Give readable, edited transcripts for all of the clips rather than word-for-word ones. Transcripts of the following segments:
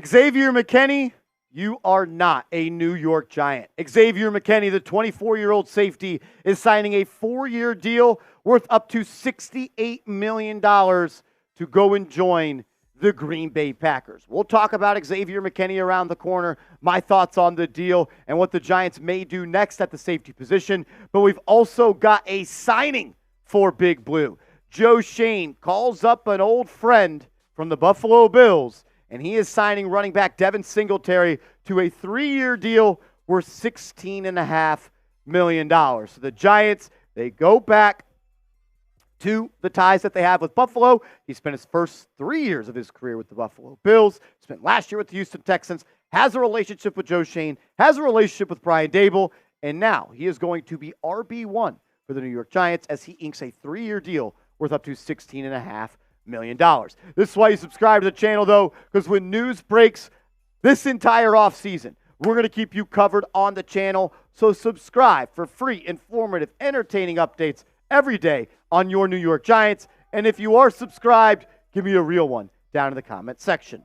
Xavier McKinney, you are not a New York Giant. Xavier McKinney, the 24-year-old safety, is signing a 4-year deal worth up to $68 million to go and join the Green Bay Packers. We'll talk about Xavier McKinney around the corner, my thoughts on the deal, and what the Giants may do next at the safety position. But we've also got a signing for Big Blue. Joe Schoen calls up an old friend from the Buffalo Bills, and he is signing running back Devin Singletary to a 3-year deal worth $16.5 million. So the Giants, they go back to the ties that they have with Buffalo. He spent his first 3 years of his career with the Buffalo Bills, spent last year with the Houston Texans, has a relationship with Joe Schoen, has a relationship with Brian Dable, and now he is going to be RB1 for the New York Giants as he inks a 3-year deal worth up to $16.5 million. This is why you subscribe to the channel, though, because when news breaks this entire offseason, we're going to keep you covered on the channel. So subscribe for free, informative, entertaining updates every day on your New York Giants. And if you are subscribed, give me a real one down in the comment section.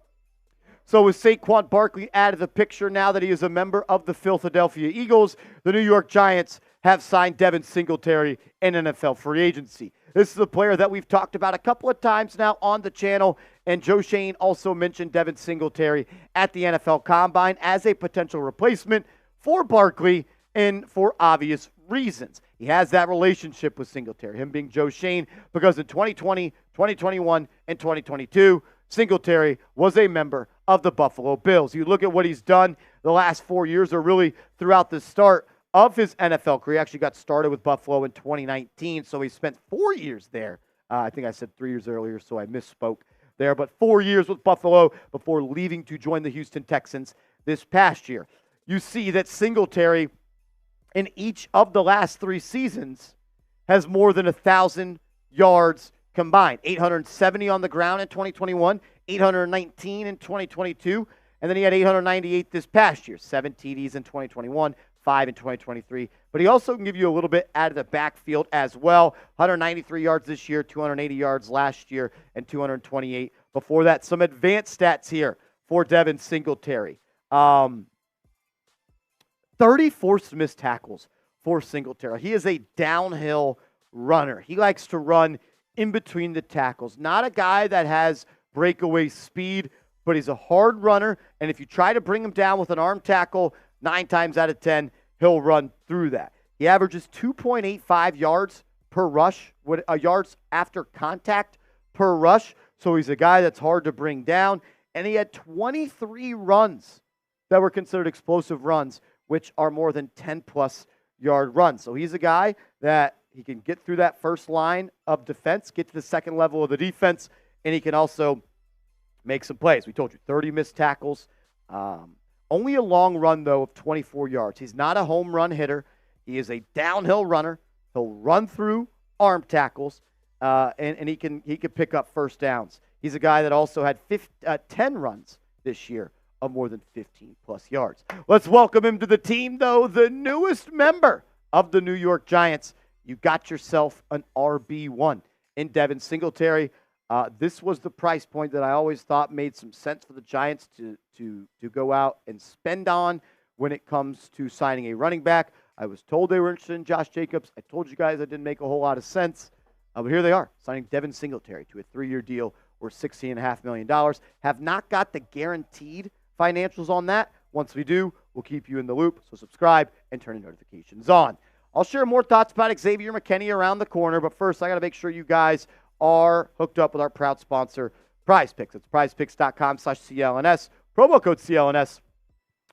So with Saquon Barkley out of the picture now that he is a member of the Philadelphia Eagles, the New York Giants have signed Devin Singletary in NFL free agency. This is a player that we've talked about a couple of times now on the channel, and Joe Schoen also mentioned Devin Singletary at the NFL Combine as a potential replacement for Barkley and for obvious reasons. He has that relationship with Singletary, him being Joe Schoen, because in 2020, 2021, and 2022, Singletary was a member of the Buffalo Bills. You look at what he's done the last 4 years, or really throughout the start of his NFL career. He actually got started with Buffalo in 2019, so he spent 4 years there. I think I said 3 years earlier, so I misspoke there. But 4 years with Buffalo before leaving to join the Houston Texans this past year. You see that Singletary, in each of the last 3 seasons, has more than 1,000 yards combined. 870 on the ground in 2021, 819 in 2022, and then he had 898 this past year. 7 TDs in 2021, 5 in 2023. But he also can give you a little bit out of the backfield as well. 193 yards this year, 280 yards last year, and 228 before that. Some advanced stats here for Devin Singletary. 30 forced missed tackles for Singletary. He is a downhill runner. He likes to run in between the tackles. Not a guy that has breakaway speed, but he's a hard runner. And if you try to bring him down with an arm tackle, 9 times out of 10, he'll run through that. He averages 2.85 yards per rush, yards after contact per rush. So he's a guy that's hard to bring down. And he had 23 runs that were considered explosive runs, which are more than 10-plus yard runs. So he's a guy that he can get through that first line of defense, get to the second level of the defense, and he can also make some plays. We told you, 30 missed tackles. Only a long run, though, of 24 yards. He's not a home run hitter. He is a downhill runner. He'll run through arm tackles, and he can pick up first downs. He's a guy that also had 10 runs this year of more than 15-plus yards. Let's welcome him to the team, though, the newest member of the New York Giants. You got yourself an RB1 in Devin Singletary. This was the price point that I always thought made some sense for the Giants to go out and spend on when it comes to signing a running back. I was told they were interested in Josh Jacobs. I told you guys that didn't make a whole lot of sense. But here they are, signing Devin Singletary to a 3-year deal worth $16.5 million. Have not got the guaranteed financials on that. Once we do, we'll keep you in the loop. So subscribe and turn the notifications on. I'll share more thoughts about Xavier McKinney around the corner. But first, I got to make sure you guys are hooked up with our proud sponsor, PrizePicks. It's prizepicks.com/CLNS. Promo code CLNS.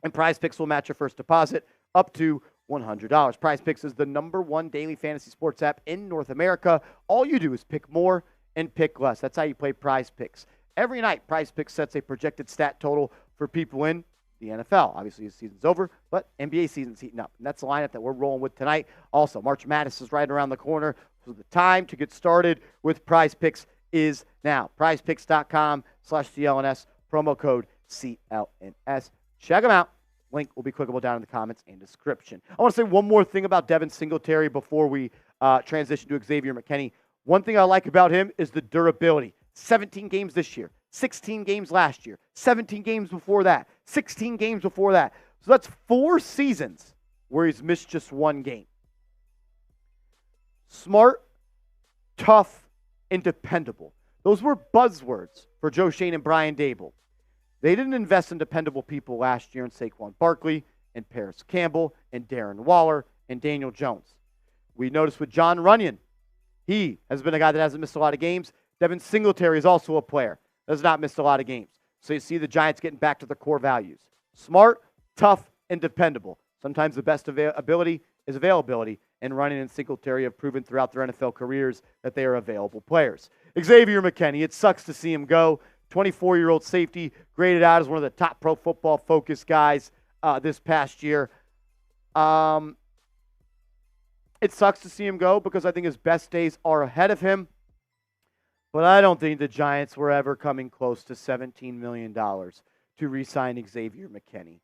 And PrizePicks will match your first deposit up to $100. PrizePicks is the #1 daily fantasy sports app in North America. All you do is pick more and pick less. That's how you play PrizePicks. Every night, PrizePicks sets a projected stat total for people in the NFL. Obviously, the season's over, but NBA season's heating up. And that's the lineup that we're rolling with tonight. Also, March Madness is right around the corner. So the time to get started with PrizePicks is now. PrizePicks.com/CLNS. Promo code CLNS. Check them out. Link will be clickable down in the comments and description. I want to say one more thing about Devin Singletary before we transition to Xavier McKinney. One thing I like about him is the durability. 17 games this year, 16 games last year, 17 games before that, 16 games before that. So that's 4 seasons where he's missed just 1 game. Smart, tough, and dependable. Those were buzzwords for Joe Schoen and Brian Daboll. They didn't invest in dependable people last year in Saquon Barkley and Paris Campbell and Darren Waller and Daniel Jones. We noticed with John Runyon, he has been a guy that hasn't missed a lot of games. Devin Singletary is also a player that has not missed a lot of games. So you see the Giants getting back to their core values. Smart, tough, and dependable. Sometimes the best ability is availability, and Runyon and Singletary have proven throughout their NFL careers that they are available players. Xavier McKinney, it sucks to see him go. 24-year-old safety, graded out as one of the top Pro Football Focus guys this past year. It sucks to see him go because I think his best days are ahead of him. But I don't think the Giants were ever coming close to $17 million to re-sign Xavier McKinney.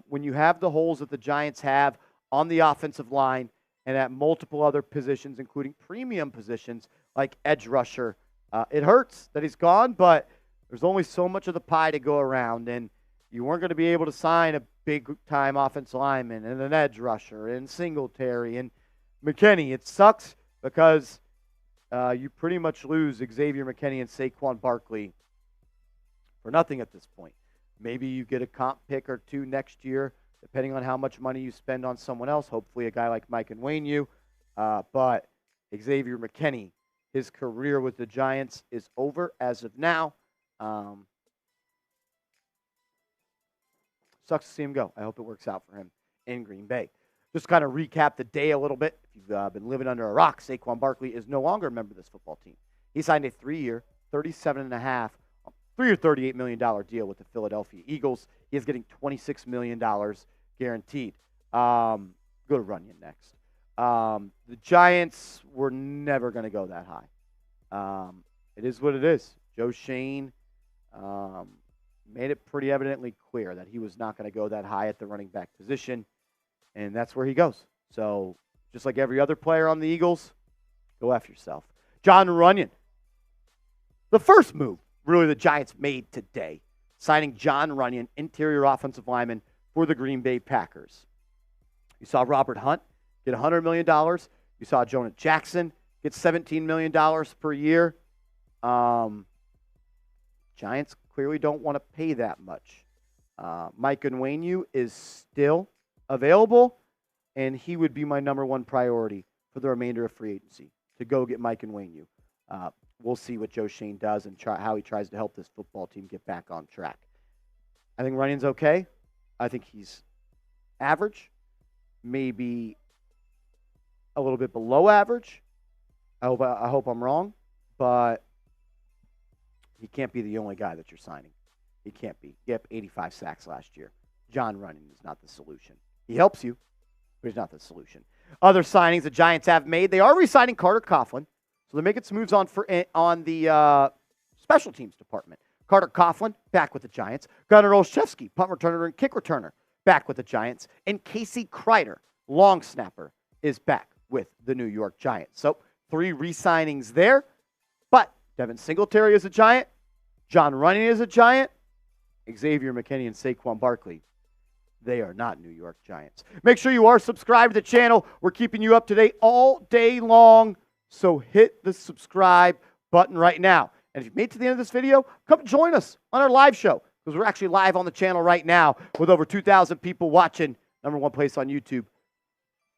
When you have the holes that the Giants have on the offensive line and at multiple other positions, including premium positions like edge rusher, it hurts that he's gone, but there's only so much of the pie to go around, and you weren't going to be able to sign a big-time offensive lineman and an edge rusher and Singletary and McKinney. It sucks because you pretty much lose Xavier McKinney and Saquon Barkley for nothing at this point. Maybe you get a comp pick or 2 next year, depending on how much money you spend on someone else, hopefully a guy like Mike Onwenu. But Xavier McKinney, his career with the Giants is over as of now. Sucks to see him go. I hope it works out for him in Green Bay. Just kind of recap the day a little bit. If you've been living under a rock, Saquon Barkley is no longer a member of this football team. He signed a 3-year, $37.5 $3 or $38 million deal with the Philadelphia Eagles. He is getting $26 million guaranteed. Go to Runyon next. The Giants were never going to go that high. It is what it is. Joe Schoen made it pretty evidently clear that he was not going to go that high at the running back position, and that's where he goes. So just like every other player on the Eagles, go after yourself. John Runyon. The first move, really, the Giants made today, signing John Runyon, interior offensive lineman for the Green Bay Packers. You saw Robert Hunt get $100 million. You saw Jonah Jackson get $17 million per year. Giants clearly don't want to pay that much. Mike Onwenu is still available, and he would be my number one priority for the remainder of free agency, to go get Mike Onwenu. We'll see what Joe Schoen does and how he tries to help this football team get back on track. I think Runyon's okay. I think he's average, maybe a little bit below average. I hope I'm wrong, but he can't be the only guy that you're signing. He can't be. He had 85 sacks last year. John Runyon is not the solution. He helps you, but he's not the solution. Other signings the Giants have made, they are re-signing Carter Coughlin. So they're making some moves on the special teams department. Carter Coughlin, back with the Giants. Gunnar Olszewski, punt returner and kick returner, back with the Giants. And Casey Kreider, long snapper, is back with the New York Giants. So 3 re-signings there. But Devin Singletary is a Giant. John Runyon is a Giant. Xavier McKinney and Saquon Barkley, they are not New York Giants. Make sure you are subscribed to the channel. We're keeping you up to date all day long. So hit the subscribe button right now. And if you've made it to the end of this video, come join us on our live show, because we're actually live on the channel right now with over 2,000 people watching. #1 place on YouTube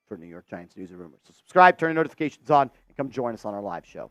for New York Giants news and rumors. So subscribe, turn your notifications on, and come join us on our live show.